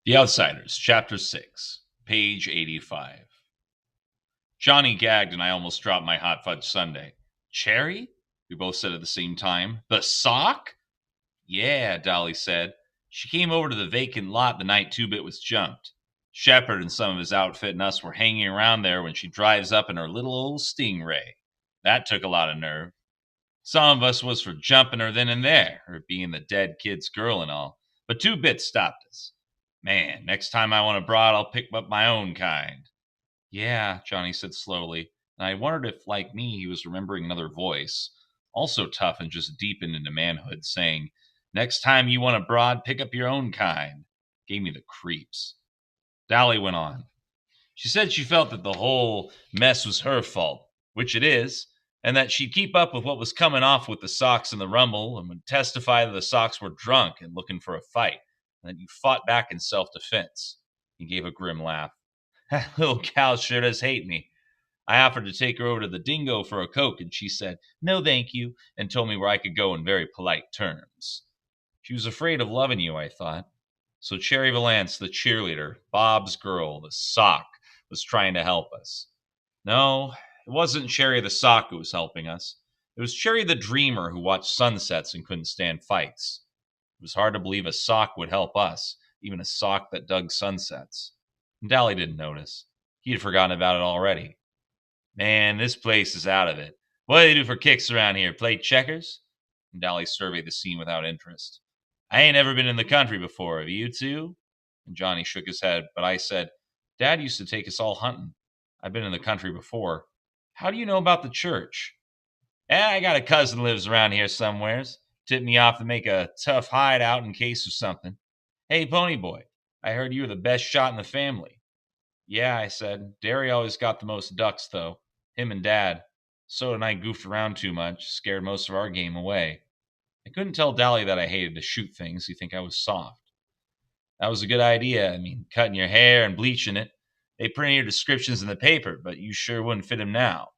The Outsiders, Chapter 6, page 85. Johnny gagged and I almost dropped my hot fudge sundae. Cherry? We both said at the same time. The sock? Yeah, Dolly said. She came over to the vacant lot the night Two-Bit was jumped. Shepard and some of his outfit and us were hanging around there when she drives up in her little old Stingray. That took a lot of nerve. Some of us was for jumping her then and there, her being the dead kid's girl and all. But Two-Bit stopped us. Man, next time I want a broad, I'll pick up my own kind. Yeah, Johnny said slowly, and I wondered if, like me, he was remembering another voice, also tough and just deepened into manhood, saying, Next time you want a broad, pick up your own kind. Gave me the creeps. Dolly went on. She said she felt that the whole mess was her fault, which it is, and that she'd keep up with what was coming off with the Sox in the Rumble and would testify that the Sox were drunk and looking for a fight, and that you fought back in self-defense. He gave a grim laugh. That little cow sure does hate me. I offered to take her over to the Dingo for a Coke, and she said, No, thank you, and told me where I could go in very polite terms. She was afraid of loving you, I thought. So Cherry Valance, the cheerleader, Bob's girl, the sock, was trying to help us. No, it wasn't Cherry the sock who was helping us. It was Cherry the dreamer who watched sunsets and couldn't stand fights. It was hard to believe a sock would help us, even a sock that dug sunsets. And Dally didn't notice. He had forgotten about it already. Man, this place is out of it. What do they do for kicks around here? Play checkers? And Dally surveyed the scene without interest. I ain't ever been in the country before. Have you two? And Johnny shook his head, but I said, Dad used to take us all hunting. I've been in the country before. How do you know about the church? I got a cousin lives around here somewheres. Tipped me off to make a tough hideout in case of something. Hey, Pony Boy, I heard you were the best shot in the family. Yeah, I said. Derry always got the most ducks, though. Him and Dad. Soda and I goofed around too much, scared most of our game away. I couldn't tell Dally that I hated to shoot things. He'd think I was soft. That was a good idea. I mean, cutting your hair and bleaching it. They printed your descriptions in the paper, but you sure wouldn't fit him now.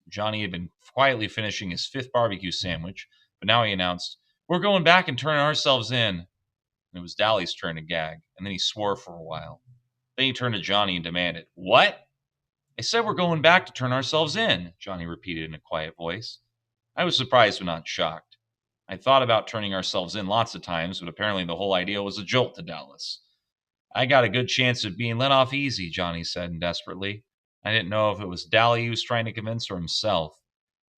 Johnny had been quietly finishing his fifth barbecue sandwich, but now he announced, We're going back and turning ourselves in. And it was Dally's turn to gag, and then he swore for a while. Then he turned to Johnny and demanded, What? I said we're going back to turn ourselves in, Johnny repeated in a quiet voice. I was surprised but not shocked. I'd thought about turning ourselves in lots of times, but apparently the whole idea was a jolt to Dallas. I got a good chance of being let off easy, Johnny said desperately. I didn't know if it was Dally he was trying to convince or himself.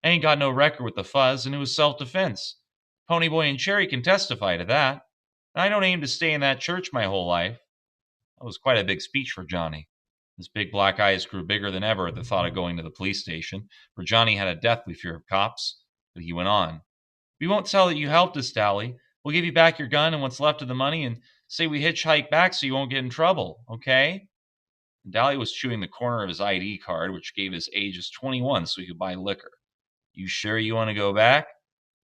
I ain't got no record with the fuzz, and it was self-defense. Ponyboy and Cherry can testify to that. And I don't aim to stay in that church my whole life. That was quite a big speech for Johnny. His big black eyes grew bigger than ever at the thought of going to the police station, for Johnny had a deathly fear of cops. But he went on. We won't tell that you helped us, Dally. We'll give you back your gun and what's left of the money and say we hitchhiked back so you won't get in trouble, okay? And Dally was chewing the corner of his ID card, which gave his age as 21 so he could buy liquor. You sure you want to go back?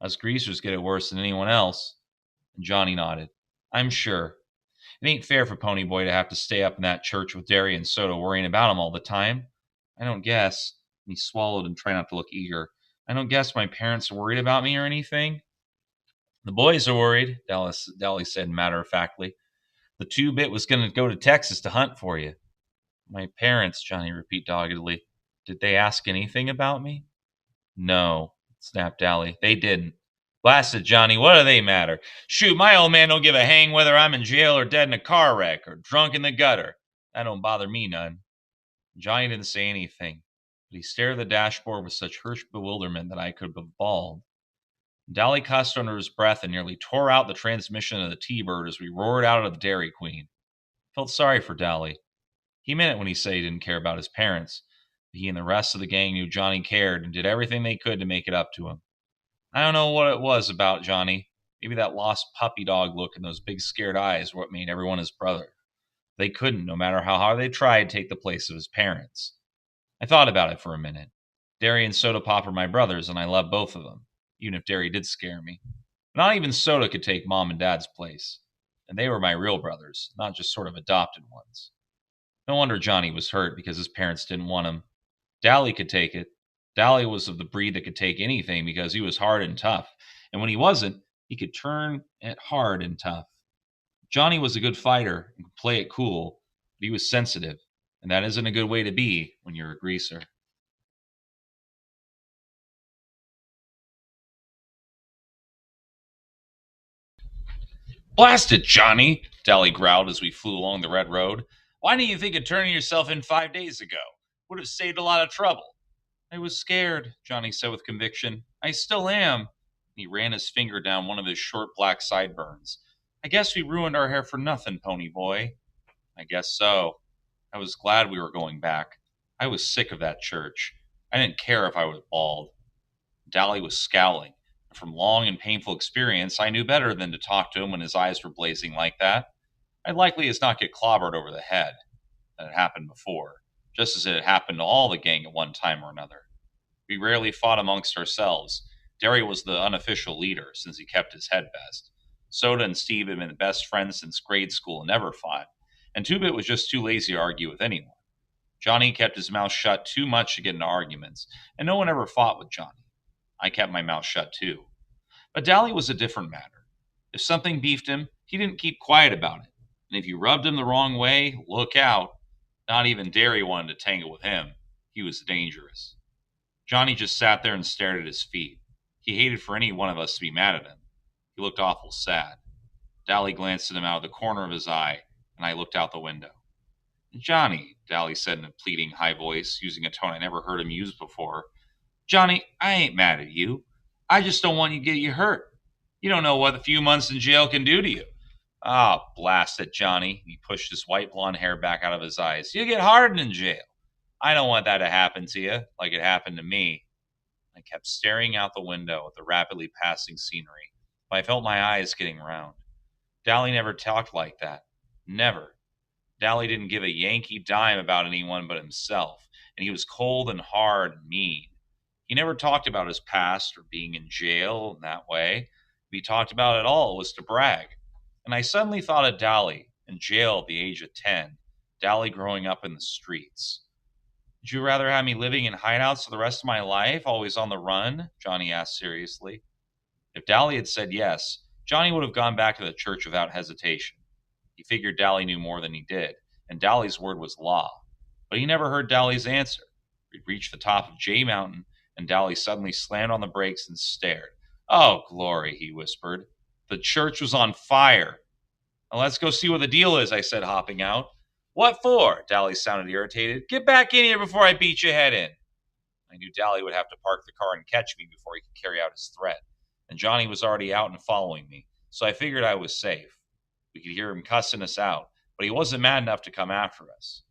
Us greasers get it worse than anyone else. And Johnny nodded. I'm sure. It ain't fair for Ponyboy to have to stay up in that church with Derry and Soda worrying about him all the time. I don't guess. And he swallowed and tried not to look eager. I don't guess my parents are worried about me or anything. The boys are worried, Dally said matter of factly. The Two-Bit was going to go to Texas to hunt for you. My parents, Johnny repeated doggedly. Did they ask anything about me? No, snapped Dally. They didn't. Blasted Johnny, what do they matter? Shoot, my old man don't give a hang whether I'm in jail or dead in a car wreck or drunk in the gutter. That don't bother me none. Johnny didn't say anything, but he stared at the dashboard with such hurt bewilderment that I could have bawled. Dally cussed under his breath and nearly tore out the transmission of the T-Bird as we roared out of the Dairy Queen. I felt sorry for Dally. He meant it when he said he didn't care about his parents. But he and the rest of the gang knew Johnny cared and did everything they could to make it up to him. I don't know what it was about Johnny. Maybe that lost puppy dog look and those big scared eyes were what made everyone his brother. They couldn't, no matter how hard they tried, take the place of his parents. I thought about it for a minute. Derry and Soda Pop are my brothers, and I love both of them, even if Derry did scare me. But not even Soda could take Mom and Dad's place. And they were my real brothers, not just sort of adopted ones. No wonder Johnny was hurt because his parents didn't want him. Dally could take it. Dally was of the breed that could take anything because he was hard and tough. And when he wasn't, he could turn it hard and tough. Johnny was a good fighter and could play it cool, but he was sensitive, and that isn't a good way to be when you're a greaser. Blast it, Johnny, Dally growled as we flew along the red road. Why didn't you think of turning yourself in 5 days ago? Would have saved a lot of trouble. I was scared, Johnny said with conviction. I still am. He ran his finger down one of his short black sideburns. I guess we ruined our hair for nothing, pony boy. I guess so. I was glad we were going back. I was sick of that church. I didn't care if I was bald. Dally was scowling. From long and painful experience, I knew better than to talk to him when his eyes were blazing like that. I'd likely as not get clobbered over the head. That had happened before, just as it had happened to all the gang at one time or another. We rarely fought amongst ourselves. Derry was the unofficial leader, since he kept his head best. Soda and Steve had been best friends since grade school and never fought, and Two-Bit was just too lazy to argue with anyone. Johnny kept his mouth shut too much to get into arguments, and no one ever fought with Johnny. I kept my mouth shut too. But Dally was a different matter. If something beefed him, he didn't keep quiet about it. And if you rubbed him the wrong way, look out. Not even Derry wanted to tangle with him. He was dangerous. Johnny just sat there and stared at his feet. He hated for any one of us to be mad at him. He looked awful sad. Dally glanced at him out of the corner of his eye, and I looked out the window. Johnny, Dally said in a pleading high voice, using a tone I never heard him use before. Johnny, I ain't mad at you. I just don't want you to get you hurt. You don't know what a few months in jail can do to you. Ah, blast it, Johnny. He pushed his white blonde hair back out of his eyes. You get hardened in jail. I don't want that to happen to you, like it happened to me. I kept staring out the window at the rapidly passing scenery. I felt my eyes getting round. Dally never talked like that. Never. Dally didn't give a Yankee dime about anyone but himself, and he was cold and hard and mean. He never talked about his past or being in jail in that way. If he talked about it at all, it was to brag. And I suddenly thought of Dally in jail at the age of 10, Dally growing up in the streets. Would you rather have me living in hideouts for the rest of my life, always on the run? Johnny asked seriously. If Dally had said yes, Johnny would have gone back to the church without hesitation. He figured Dally knew more than he did, and Dally's word was law. But he never heard Dally's answer. We'd reached the top of J Mountain, and Dally suddenly slammed on the brakes and stared. Oh, glory, he whispered. The church was on fire. Well, let's go see what the deal is, I said, hopping out. What for? Dally sounded irritated. Get back in here before I beat your head in. I knew Dally would have to park the car and catch me before he could carry out his threat, and Johnny was already out and following me, so I figured I was safe. We could hear him cussing us out, but he wasn't mad enough to come after us.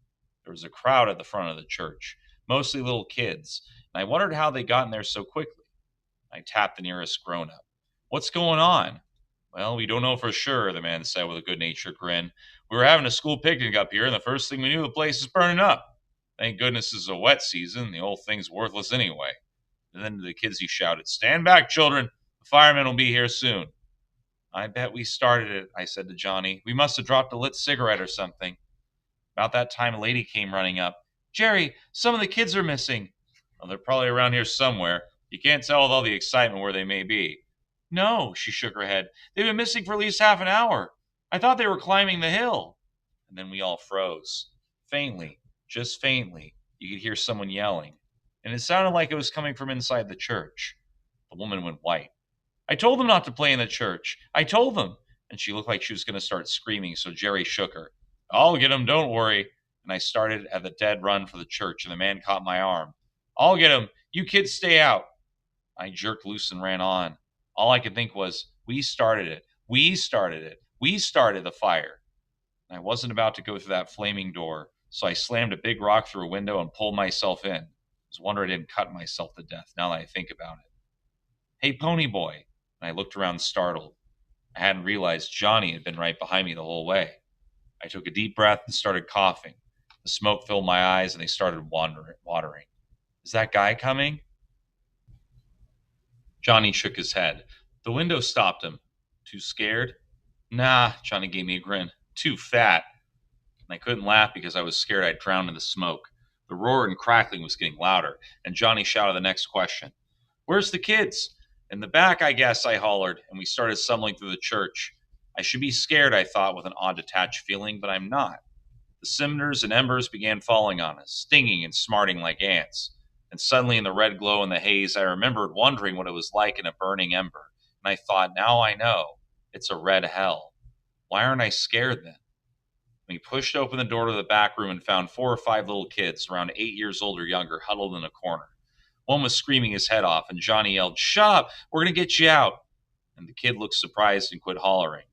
There was a crowd at the front of the church, mostly little kids, and I wondered how they got in there so quickly. I tapped the nearest grown-up. What's going on? Well, we don't know for sure, the man said with a good-natured grin. We were having a school picnic up here, and the first thing we knew, the place is burning up. Thank goodness it's a wet season. The old thing's worthless anyway. And then to the kids he shouted, Stand back, children. The firemen will be here soon. I bet we started it, I said to Johnny. We must have dropped a lit cigarette or something. About that time, a lady came running up. Jerry, some of the kids are missing. Well, they're probably around here somewhere. You can't tell with all the excitement where they may be. No, she shook her head. They've been missing for at least half an hour. I thought they were climbing the hill. And then we all froze. Faintly, just faintly, you could hear someone yelling. And it sounded like it was coming from inside the church. The woman went white. I told them not to play in the church. I told them. And she looked like she was going to start screaming, so Jerry shook her. I'll get him, don't worry. And I started at the dead run for the church, and the man caught my arm. I'll get him. You kids stay out. I jerked loose and ran on. All I could think was, we started it. We started it. We started the fire. I wasn't about to go through that flaming door, so I slammed a big rock through a window and pulled myself in. I was wondering I didn't cut myself to death, now that I think about it. Hey, pony boy. And I looked around startled. I hadn't realized Johnny had been right behind me the whole way. I took a deep breath and started coughing. The smoke filled my eyes and they started watering. Is that guy coming? Johnny shook his head. The window stopped him. Too scared? Nah, Johnny gave me a grin. Too fat. And I couldn't laugh because I was scared I'd drown in the smoke. The roar and crackling was getting louder, and Johnny shouted the next question. Where's the kids? In the back, I guess, I hollered, and we started stumbling through the church. I should be scared, I thought with an odd detached feeling, but I'm not. The cinders and embers began falling on us, stinging and smarting like ants. And suddenly, in the red glow and the haze, I remembered wondering what it was like in a burning ember. And I thought, now I know. It's a red hell. Why aren't I scared then? We pushed open the door to the back room and found 4 or 5 little kids, around 8 years old or younger, huddled in a corner. One was screaming his head off, and Johnny yelled, "Shut up! We're going to get you out!" And the kid looked surprised and quit hollering.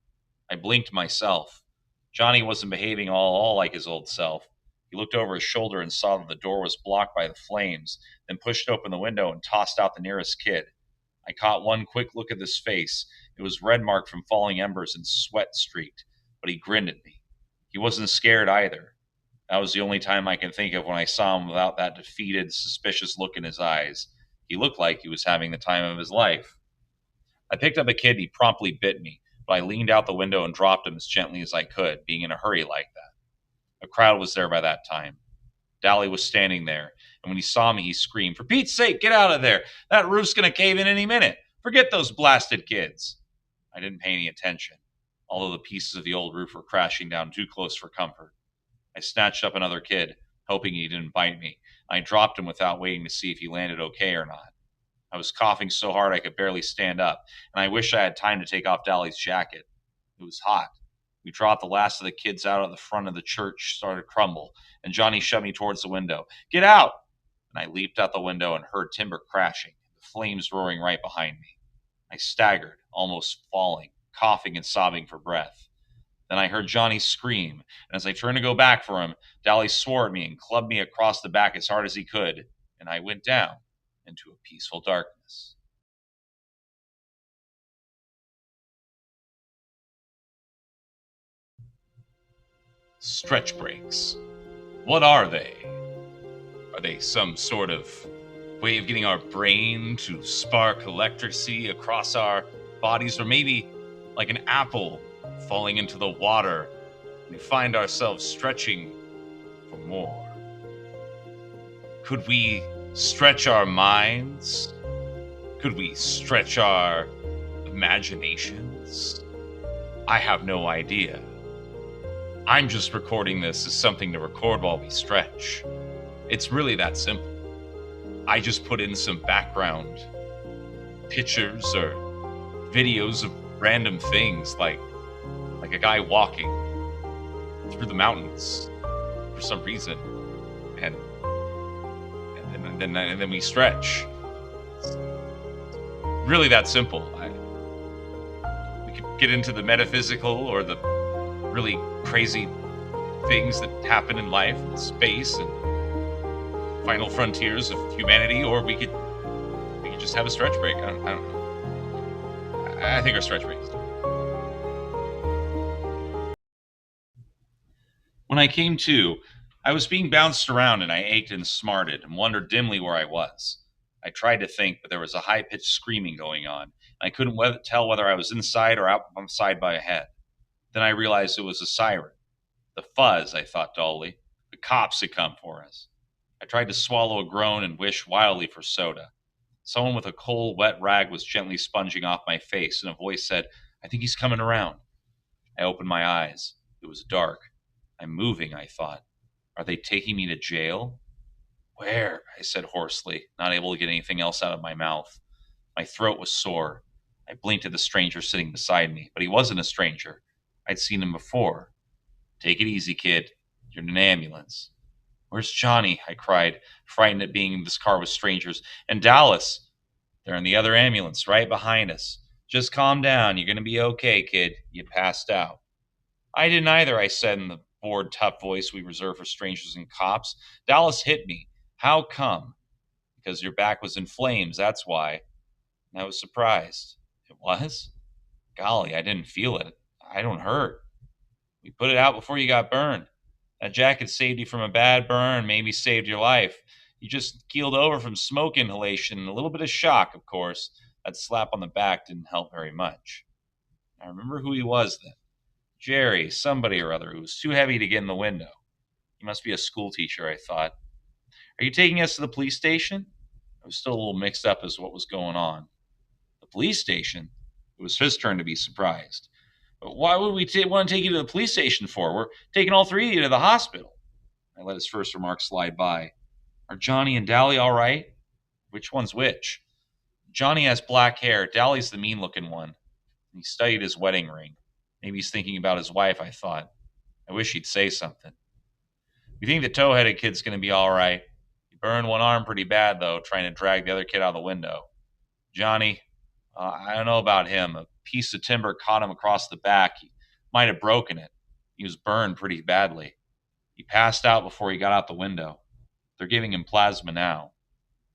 I blinked myself. Johnny wasn't behaving all like his old self. He looked over his shoulder and saw that the door was blocked by the flames, then pushed open the window and tossed out the nearest kid. I caught one quick look at his face. It was red marked from falling embers and sweat streaked, but he grinned at me. He wasn't scared either. That was the only time I can think of when I saw him without that defeated, suspicious look in his eyes. He looked like he was having the time of his life. I picked up a kid and he promptly bit me, but I leaned out the window and dropped him as gently as I could, being in a hurry like that. A crowd was there by that time. Dally was standing there, and when he saw me, he screamed, "For Pete's sake, get out of there! That roof's going to cave in any minute! Forget those blasted kids!" I didn't pay any attention, although the pieces of the old roof were crashing down too close for comfort. I snatched up another kid, hoping he didn't bite me. I dropped him without waiting to see if he landed okay or not. I was coughing so hard I could barely stand up, and I wished I had time to take off Dally's jacket. It was hot. We dropped the last of the kids out at the front of the church, started to crumble, and Johnny shoved me towards the window. "Get out!" And I leaped out the window and heard timber crashing, the flames roaring right behind me. I staggered, almost falling, coughing and sobbing for breath. Then I heard Johnny scream, and as I turned to go back for him, Dally swore at me and clubbed me across the back as hard as he could, and I went down into a peaceful darkness. Stretch breaks. What are they? Are they some sort of way of getting our brain to spark electricity across our bodies? Or maybe like an apple falling into the water, we find ourselves stretching for more? Could we stretch our minds? Could we stretch our imaginations? I have no idea. I'm just recording this as something to record while we stretch. It's really that simple. I just put in some background pictures or videos of random things like a guy walking through the mountains for some reason, and then we stretch. It's really that simple. We could get into the metaphysical or the really crazy things that happen in life and space and final frontiers of humanity, or we could just have a stretch break. I don't know. I think our stretch breaks. When I came to, I was being bounced around and I ached and smarted and wondered dimly where I was. I tried to think, but there was a high-pitched screaming going on, and I couldn't tell whether I was inside or outside my head. Then I realized it was a siren. The fuzz, I thought dully. The cops had come for us. I tried to swallow a groan and wish wildly for soda. Someone with a cold, wet rag was gently sponging off my face, and a voice said, "I think he's coming around." I opened my eyes. It was dark. "I'm moving," I thought. "Are they taking me to jail?" "Where?" I said hoarsely, not able to get anything else out of my mouth. My throat was sore. I blinked at the stranger sitting beside me, but he wasn't a stranger. I'd seen him before. "Take it easy, kid. You're in an ambulance." "Where's Johnny?" I cried, frightened at being in this car with strangers. "And Dallas?" "They're in the other ambulance, right behind us. Just calm down. You're going to be okay, kid. You passed out." "I didn't either," I said in the bored, tough voice we reserve for strangers and cops. "Dallas hit me. How come?" "Because your back was in flames, that's why." And I was surprised. "It was? Golly, I didn't feel it. I don't hurt." "We put it out before you got burned. That jacket saved you from a bad burn, maybe saved your life. You just keeled over from smoke inhalation and a little bit of shock, of course. That slap on the back didn't help very much." I remember who he was then. Jerry, somebody or other, who was too heavy to get in the window. He must be a school teacher, I thought. "Are you taking us to the police station?" I was still a little mixed up as to what was going on. The police station? It was his turn to be surprised. Why would we want to take you to the police station for? We're taking all three of you to the hospital. I let his first remark slide by. Are Johnny and Dally all right? Which one's which? Johnny has black hair. Dally's the mean-looking one. He studied his wedding ring. Maybe he's thinking about his wife, I thought. I wish he'd say something. We think the tow-headed kid's going to be all right. He burned one arm pretty bad, though, trying to drag the other kid out the window. Johnny, I don't know about him. A piece of timber caught him across the back. He might have broken it. He was burned pretty badly. He passed out before he got out the window. They're giving him plasma now.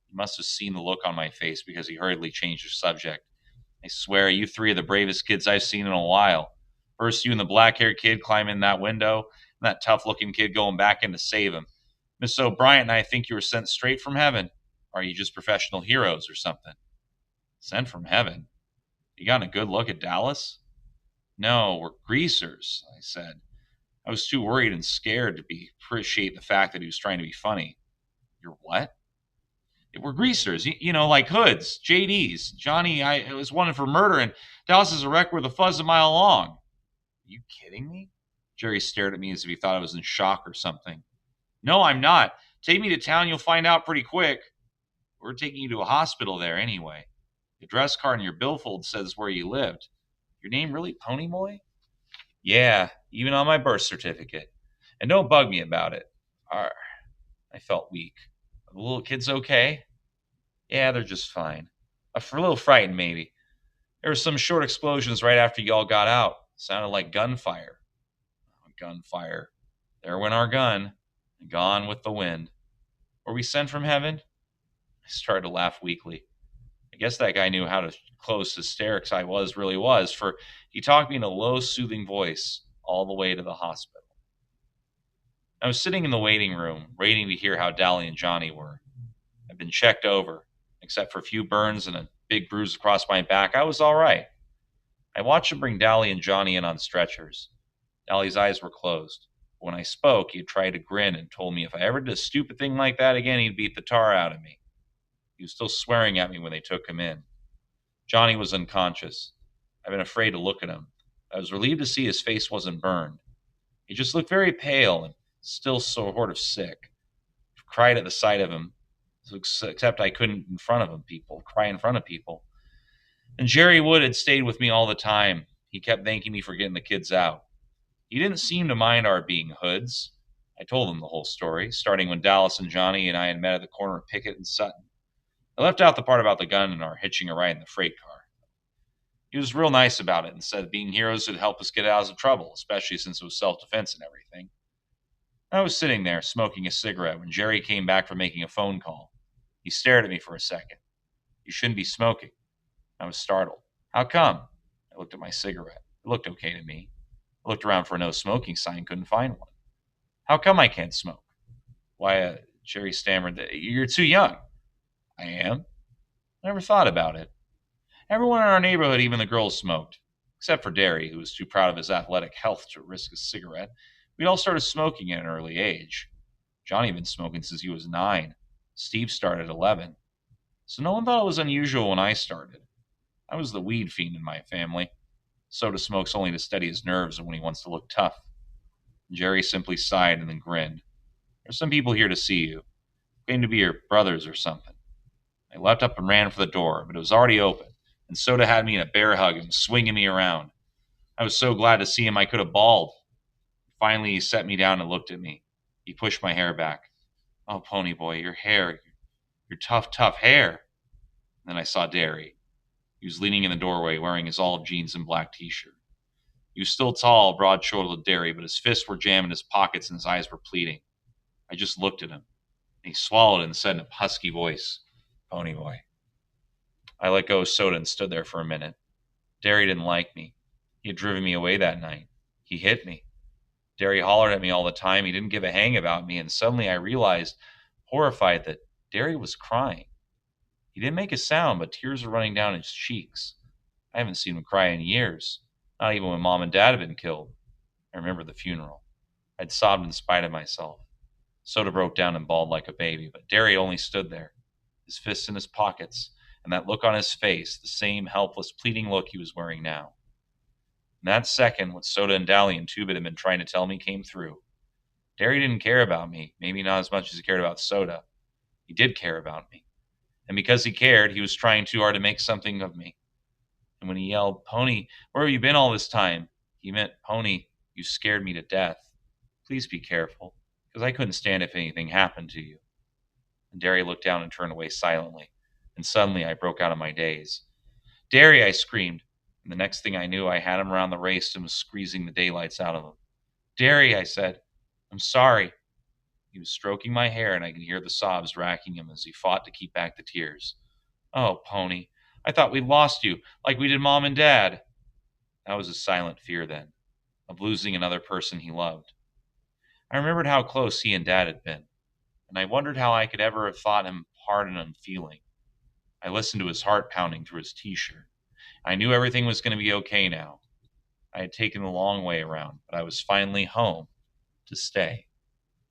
He must have seen the look on my face because he hurriedly changed the subject. I swear, you three are the bravest kids I've seen in a while. First, you and the black-haired kid climbing that window, and that tough-looking kid going back in to save him. Miss O'Brien and I think you were sent straight from heaven. Or are you just professional heroes or something? Sent from heaven? You got a good look at Dallas? No, we're greasers, I said. I was too worried and scared to appreciate the fact that he was trying to be funny. You're what? We're greasers, like hoods, JDs. Johnny was wanted for murder, and Dallas is a wreck with a fuzz a mile long. Are you kidding me? Jerry stared at me as if he thought I was in shock or something. No, I'm not. Take me to town, you'll find out pretty quick. We're taking you to a hospital there anyway. The address card in your billfold says where you lived. Your name really Ponyboy? Yeah, even on my birth certificate. And don't bug me about it. Arr. I felt weak. Are the little kids okay? Yeah, they're just fine. A little frightened, maybe. There were some short explosions right after you all got out. Sounded like gunfire. Gunfire. There went our gun. Gone with the wind. Were we sent from heaven? I started to laugh weakly. I guess that guy knew how close hysterics I really was, for he talked me in a low, soothing voice all the way to the hospital. I was sitting in the waiting room, waiting to hear how Dally and Johnny were. I'd been checked over. Except for a few burns and a big bruise across my back, I was all right. I watched him bring Dally and Johnny in on stretchers. Dally's eyes were closed. But when I spoke, he had tried to grin and told me if I ever did a stupid thing like that again, he'd beat the tar out of me. He was still swearing at me when they took him in. Johnny was unconscious. I've been afraid to look at him. I was relieved to see his face wasn't burned. He just looked very pale and still sort of sick. I cried at the sight of him, except I couldn't cry in front of people. And Jerry Wood had stayed with me all the time. He kept thanking me for getting the kids out. He didn't seem to mind our being hoods. I told him the whole story, starting when Dallas and Johnny and I had met at the corner of Pickett and Sutton. I left out the part about the gun and our hitching a ride in the freight car. He was real nice about it and said being heroes would help us get out of trouble, especially since it was self-defense and everything. I was sitting there, smoking a cigarette, when Jerry came back from making a phone call. He stared at me for a second. You shouldn't be smoking. I was startled. How come? I looked at my cigarette. It looked okay to me. I looked around for a no smoking sign, couldn't find one. How come I can't smoke? Why, Jerry stammered, you're too young. I am? I never thought about it. Everyone in our neighborhood, even the girls, smoked. Except for Derry, who was too proud of his athletic health to risk a cigarette. We'd all started smoking at an early age. Johnny had been smoking since he was 9. Steve started at 11. So no one thought it was unusual when I started. I was the weed fiend in my family. Soda smokes only to steady his nerves and when he wants to look tough. Jerry simply sighed and then grinned. There's some people here to see you. Claim to be your brothers or something. I leapt up and ran for the door, but it was already open, and Soda had me in a bear hug and was swinging me around. I was so glad to see him I could have bawled. Finally, he set me down and looked at me. He pushed my hair back. Oh, Ponyboy, your hair, your tough, tough hair. And then I saw Derry. He was leaning in the doorway, wearing his olive jeans and black t-shirt. He was still tall, broad-shouldered Derry, but his fists were jammed in his pockets and his eyes were pleading. I just looked at him. He swallowed and said in a husky voice, Ponyboy. I let go of Soda and stood there for a minute. Derry didn't like me. He had driven me away that night. He hit me. Derry hollered at me all the time. He didn't give a hang about me, and suddenly I realized, horrified, that Derry was crying. He didn't make a sound, but tears were running down his cheeks. I haven't seen him cry in years, not even when Mom and Dad had been killed. I remember the funeral. I'd sobbed in spite of myself. Soda broke down and bawled like a baby, but Derry only stood there, his fists in his pockets, and that look on his face, the same helpless, pleading look he was wearing now. In that second, what Soda and Dally and Two-Bit had been trying to tell me came through. Derry didn't care about me, maybe not as much as he cared about Soda. He did care about me. And because he cared, he was trying too hard to make something of me. And when he yelled, "Pony, where have you been all this time?" he meant, "Pony, you scared me to death. Please be careful, because I couldn't stand if anything happened to you." And Derry looked down and turned away silently. And suddenly I broke out of my daze. "Derry!" I screamed. And the next thing I knew, I had him around the waist and was squeezing the daylights out of him. "Derry," I said, "I'm sorry." He was stroking my hair, and I could hear the sobs racking him as he fought to keep back the tears. "Oh, Pony, I thought we'd lost you, like we did Mom and Dad." That was a silent fear then, of losing another person he loved. I remembered how close he and Dad had been, and I wondered how I could ever have thought him hard and unfeeling. I listened to his heart pounding through his t-shirt. I knew everything was going to be okay now. I had taken the long way around, but I was finally home to stay.